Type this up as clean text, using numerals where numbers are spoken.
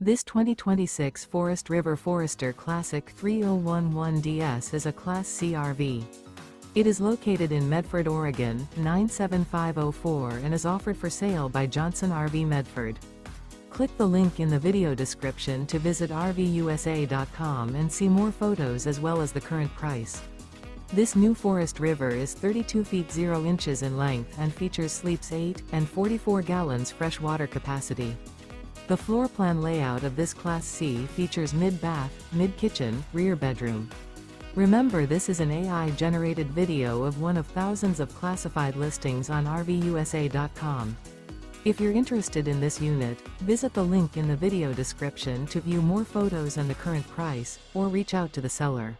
This 2026 Forest River Forester Classic 3011DS is a Class C RV. It is located in Medford, Oregon, 97504 and is offered for sale by Johnson RV Medford. Click the link in the video description to visit RVUSA.com and see more photos as well as the current price. This new Forest River is 32 feet 0 inches in length and features sleeps 8 and 44 gallons fresh water capacity. The floor plan layout of this Class C features mid-bath, mid-kitchen, rear bedroom. Remember, this is an AI-generated video of one of thousands of classified listings on RVUSA.com. If you're interested in this unit, visit the link in the video description to view more photos and the current price, or reach out to the seller.